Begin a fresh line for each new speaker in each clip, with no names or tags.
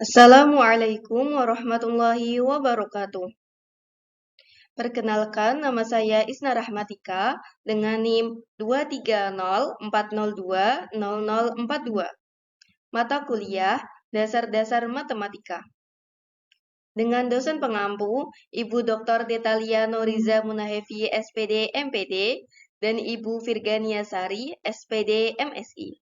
Assalamualaikum warahmatullahi wabarakatuh. Perkenalkan, nama saya Isna Rahmatika dengan NIM 23040200042. Mata kuliah Dasar-Dasar Matematika. Dengan dosen pengampu Ibu Dr. Detalia Noriza Munahefi, SPD MPD, dan Ibu Virgania Sari, SPD MSI.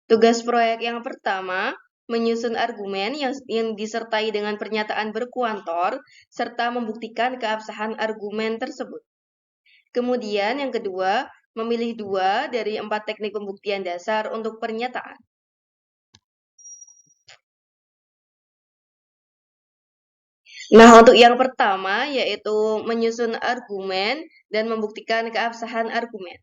Tugas proyek yang pertama, menyusun argumen yang disertai dengan pernyataan berkuantor, serta membuktikan keabsahan argumen tersebut. Kemudian yang kedua, memilih 2 dari 4 teknik pembuktian dasar untuk pernyataan. Nah, untuk yang pertama, yaitu menyusun argumen dan membuktikan keabsahan argumen.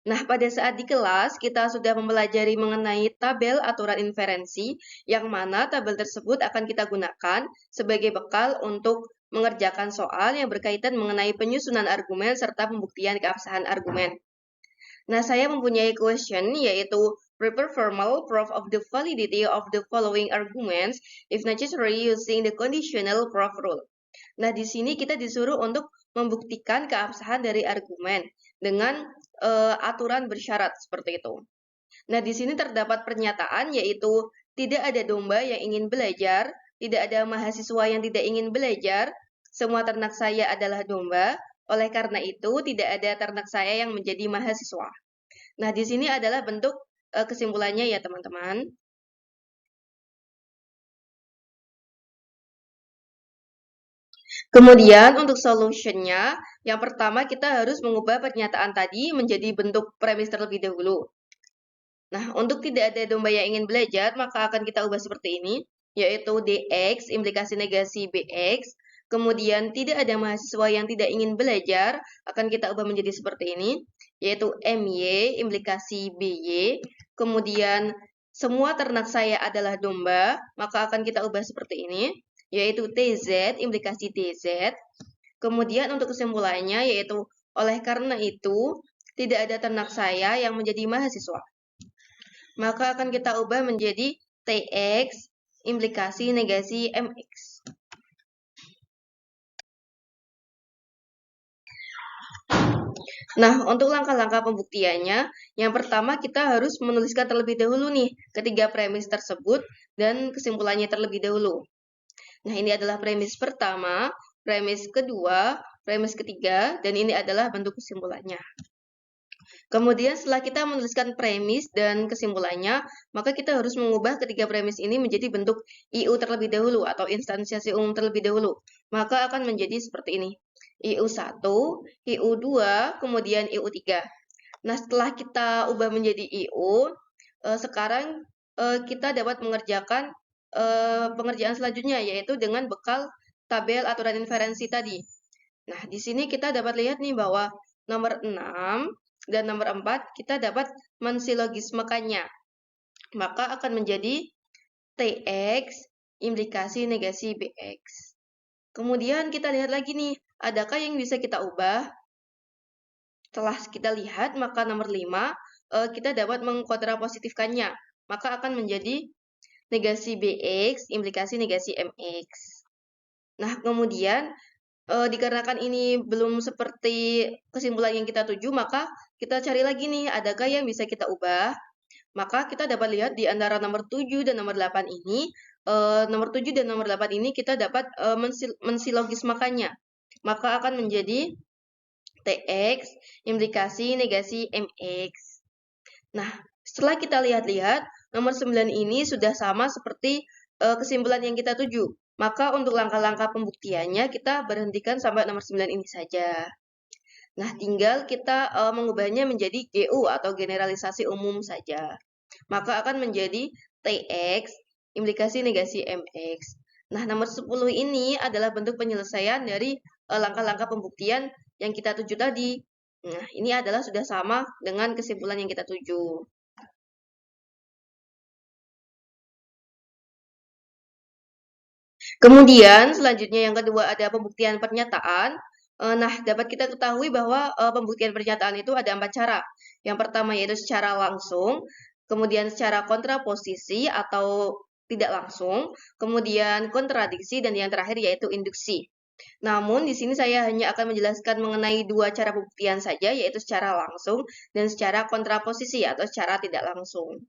Nah, pada saat di kelas, kita sudah mempelajari mengenai tabel aturan inferensi, yang mana tabel tersebut akan kita gunakan sebagai bekal untuk mengerjakan soal yang berkaitan mengenai penyusunan argumen serta pembuktian keabsahan argumen. Nah, saya mempunyai question, yaitu prepare formal proof of the validity of the following arguments if necessary using the conditional proof rule. Nah, di sini kita disuruh untuk membuktikan keabsahan dari argumen dengan aturan bersyarat seperti itu. Nah, di sini terdapat pernyataan yaitu tidak ada domba yang ingin belajar, tidak ada mahasiswa yang tidak ingin belajar, semua ternak saya adalah domba, oleh karena itu tidak ada ternak saya yang menjadi mahasiswa. Nah, di sini adalah bentuk kesimpulannya ya, teman-teman. Kemudian untuk solutionnya, yang pertama kita harus mengubah pernyataan tadi menjadi bentuk premis terlebih dahulu. Nah, untuk tidak ada domba yang ingin belajar, maka akan kita ubah seperti ini, yaitu dx implikasi negasi bx, kemudian tidak ada mahasiswa yang tidak ingin belajar, akan kita ubah menjadi seperti ini, yaitu my implikasi by, kemudian semua ternak saya adalah domba, maka akan kita ubah seperti ini, yaitu tz implikasi dz, kemudian untuk kesimpulannya yaitu oleh karena itu tidak ada ternak saya yang menjadi mahasiswa. Maka akan kita ubah menjadi tx implikasi negasi mx. Nah, untuk langkah-langkah pembuktiannya, yang pertama kita harus menuliskan terlebih dahulu nih ketiga premis tersebut dan kesimpulannya terlebih dahulu. Nah, ini adalah premis pertama, premis kedua, premis ketiga, dan ini adalah bentuk kesimpulannya. Kemudian setelah kita menuliskan premis dan kesimpulannya, maka kita harus mengubah ketiga premis ini menjadi bentuk IU terlebih dahulu atau instansiasi umum terlebih dahulu. Maka akan menjadi seperti ini. IU1, IU2, kemudian IU3. Nah, setelah kita ubah menjadi IU, sekarang kita dapat mengerjakan pengerjaan selanjutnya, yaitu dengan bekal tabel aturan inferensi tadi. Nah, di sini kita dapat lihat nih bahwa nomor 6 dan nomor 4 kita dapat mensilogismekannya. Maka akan menjadi TX implikasi negasi BX. Kemudian kita lihat lagi nih, adakah yang bisa kita ubah? Setelah kita lihat, maka nomor 5 kita dapat mengkontrapositifkannya. Maka akan menjadi negasi BX implikasi negasi MX. Nah, kemudian dikarenakan ini belum seperti kesimpulan yang kita tuju, maka kita cari lagi nih, adakah yang bisa kita ubah? Maka kita dapat lihat di antara nomor 7 dan nomor 8 ini, nomor 7 dan nomor 8 ini kita dapat mensilogismakannya. Maka akan menjadi TX implikasi negasi MX. Nah, setelah kita lihat-lihat, nomor 9 ini sudah sama seperti kesimpulan yang kita tuju. Maka untuk langkah-langkah pembuktiannya kita berhentikan sampai nomor 9 ini saja. Nah, tinggal kita mengubahnya menjadi GU atau generalisasi umum saja. Maka akan menjadi TX implikasi negasi MX. Nah, nomor 10 ini adalah bentuk penyelesaian dari langkah-langkah pembuktian yang kita tuju tadi. Nah, ini adalah sudah sama dengan kesimpulan yang kita tuju. Kemudian selanjutnya yang kedua ada pembuktian pernyataan. Nah, dapat kita ketahui bahwa pembuktian pernyataan itu ada 4 cara. Yang pertama yaitu secara langsung, kemudian secara kontraposisi atau tidak langsung, kemudian kontradiksi, dan yang terakhir yaitu induksi. Namun, di sini saya hanya akan menjelaskan mengenai 2 cara pembuktian saja, yaitu secara langsung dan secara kontraposisi atau secara tidak langsung.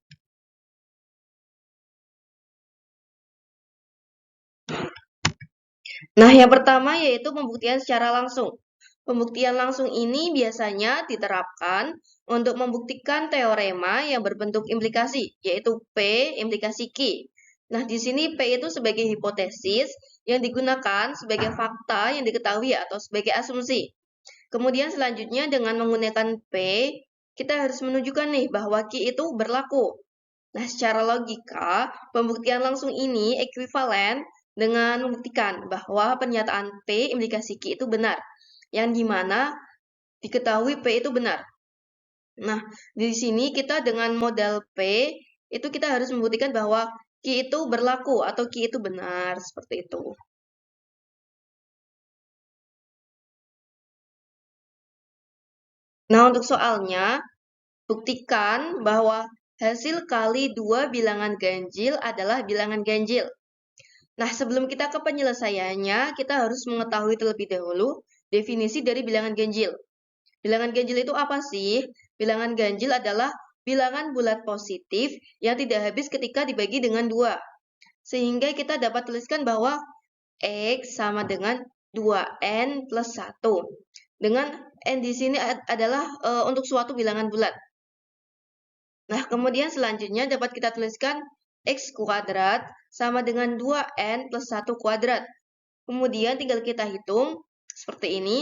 Nah, yang pertama yaitu pembuktian secara langsung. Pembuktian langsung ini biasanya diterapkan untuk membuktikan teorema yang berbentuk implikasi, yaitu P implikasi Q. Nah, di sini P itu sebagai hipotesis yang digunakan sebagai fakta yang diketahui atau sebagai asumsi. Kemudian selanjutnya dengan menggunakan P, kita harus menunjukkan nih bahwa Q itu berlaku. Nah, secara logika, pembuktian langsung ini ekuivalen dengan membuktikan bahwa pernyataan P implikasi Q itu benar, yang dimana diketahui P itu benar. Nah, di sini kita dengan modal P, itu kita harus membuktikan bahwa Q itu berlaku atau Q itu benar, seperti itu. Nah, untuk soalnya, buktikan bahwa hasil kali 2 bilangan ganjil adalah bilangan ganjil. Nah, sebelum kita ke penyelesaiannya, kita harus mengetahui terlebih dahulu definisi dari bilangan ganjil. Bilangan ganjil itu apa sih? Bilangan ganjil adalah bilangan bulat positif yang tidak habis ketika dibagi dengan 2. Sehingga kita dapat tuliskan bahwa X sama dengan 2N plus 1. Dengan N di sini adalah untuk suatu bilangan bulat. Nah, kemudian selanjutnya dapat kita tuliskan X kuadrat sama dengan 2N plus 1 kuadrat. Kemudian tinggal kita hitung seperti ini.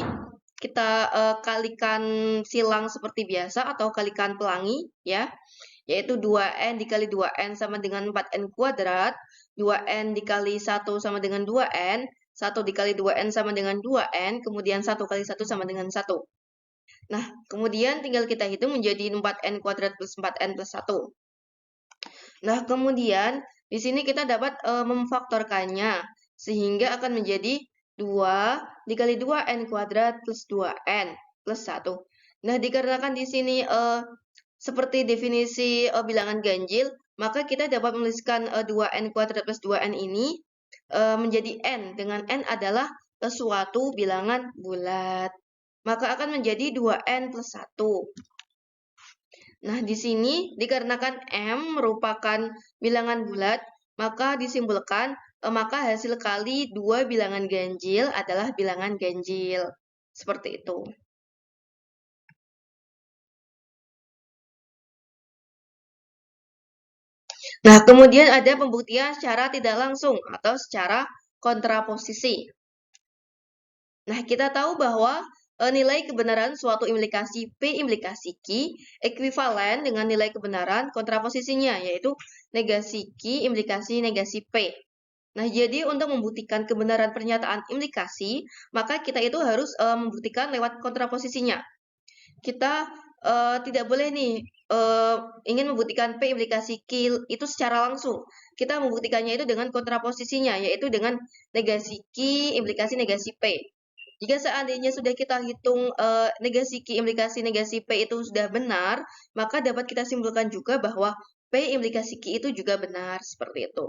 Kita kalikan silang seperti biasa atau kalikan pelangi ya. Yaitu 2N dikali 2N sama dengan 4N kuadrat. 2N dikali 1 sama dengan 2N. 1 dikali 2N sama dengan 2N. Kemudian 1 kali 1 sama dengan 1. Nah, kemudian tinggal kita hitung menjadi 4N kuadrat plus 4N plus 1. Nah, kemudian di sini kita dapat memfaktorkannya, sehingga akan menjadi 2 dikali 2N kuadrat plus 2N plus 1. Nah, dikarenakan di sini seperti definisi bilangan ganjil, maka kita dapat menuliskan 2N kuadrat plus 2N ini menjadi N, dengan N adalah suatu bilangan bulat. Maka akan menjadi 2N plus 1. Nah, di sini dikarenakan M merupakan bilangan bulat, maka disimpulkan maka hasil kali 2 bilangan ganjil adalah bilangan ganjil. Seperti itu. Nah, kemudian ada pembuktian secara tidak langsung atau secara kontraposisi. Nah, kita tahu bahwa nilai kebenaran suatu implikasi P implikasi Q ekuivalen dengan nilai kebenaran kontraposisinya, yaitu negasi Q implikasi negasi P. Nah, jadi untuk membuktikan kebenaran pernyataan implikasi, maka kita itu harus membuktikan lewat kontraposisinya. Kita tidak boleh nih ingin membuktikan P implikasi Q itu secara langsung. Kita membuktikannya itu dengan kontraposisinya, yaitu dengan negasi Q implikasi negasi P. Jika seandainya sudah kita hitung negasi Q implikasi negasi P itu sudah benar, maka dapat kita simpulkan juga bahwa P implikasi Q itu juga benar, seperti itu.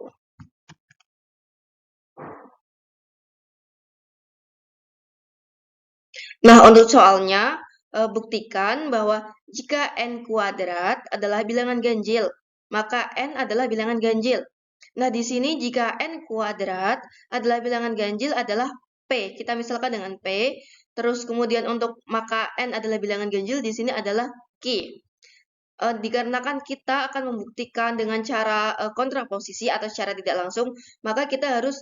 Nah, untuk soalnya, buktikan bahwa jika N kuadrat adalah bilangan ganjil, maka N adalah bilangan ganjil. Nah, di sini jika N kuadrat adalah bilangan ganjil adalah P. Kita misalkan dengan P, terus kemudian untuk maka N adalah bilangan ganjil, di sini adalah Q. Dikarenakan kita akan membuktikan dengan cara kontraposisi atau secara tidak langsung, maka kita harus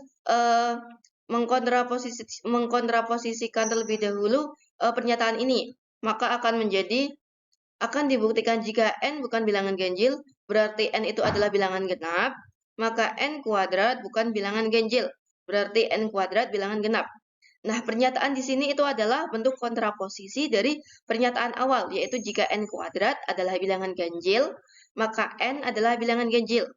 mengkontraposisikan terlebih dahulu pernyataan ini. Maka akan dibuktikan jika N bukan bilangan ganjil, berarti N itu adalah bilangan genap, maka N kuadrat bukan bilangan ganjil, berarti N kuadrat bilangan genap. Nah, pernyataan di sini itu adalah bentuk kontraposisi dari pernyataan awal, yaitu jika N kuadrat adalah bilangan ganjil, maka N adalah bilangan ganjil.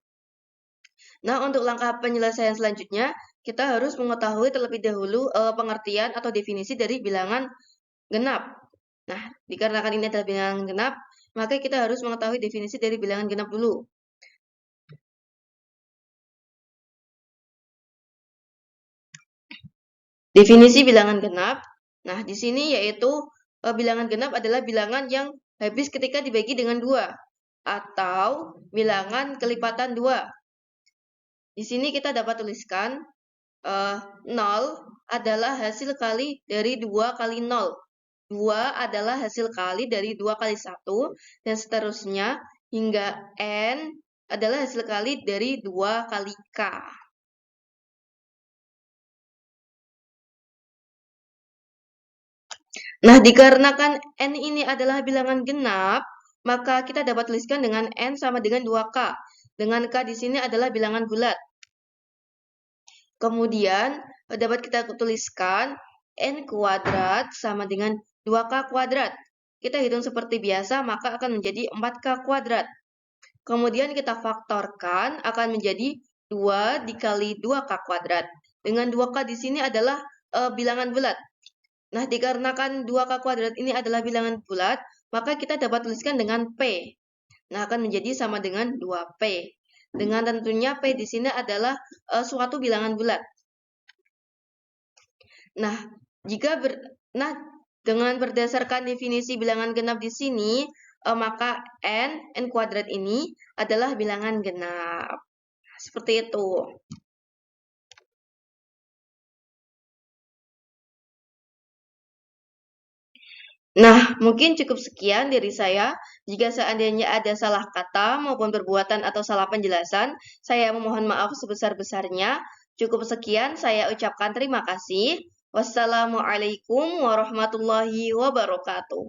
Nah, untuk langkah penyelesaian selanjutnya, kita harus mengetahui terlebih dahulu pengertian atau definisi dari bilangan genap. Nah, dikarenakan ini adalah bilangan genap, maka kita harus mengetahui definisi dari bilangan genap dulu. Definisi bilangan genap. Nah, di sini yaitu bilangan genap adalah bilangan yang habis ketika dibagi dengan 2 atau bilangan kelipatan 2. Di sini kita dapat tuliskan 0 adalah hasil kali dari 2 kali 0. 2 adalah hasil kali dari 2 kali 1, dan seterusnya hingga N adalah hasil kali dari 2 kali K. Nah, dikarenakan N ini adalah bilangan genap, maka kita dapat tuliskan dengan N sama dengan 2K. Dengan K di sini adalah bilangan bulat. Kemudian, dapat kita tuliskan N kuadrat sama dengan 2K kuadrat. Kita hitung seperti biasa, maka akan menjadi 4K kuadrat. Kemudian kita faktorkan, akan menjadi 2 dikali 2K kuadrat. Dengan 2K di sini adalah bilangan bulat. Nah, dikarenakan 2K kuadrat ini adalah bilangan bulat, maka kita dapat tuliskan dengan P. Nah, akan menjadi sama dengan 2P. Dengan tentunya P di sini adalah suatu bilangan bulat. Nah, dengan berdasarkan definisi bilangan genap di sini, maka N kuadrat ini adalah bilangan genap. Seperti itu. Nah, mungkin cukup sekian dari saya. Jika seandainya ada salah kata maupun perbuatan atau salah penjelasan, saya memohon maaf sebesar-besarnya. Cukup sekian, saya ucapkan terima kasih. Wassalamualaikum warahmatullahi wabarakatuh.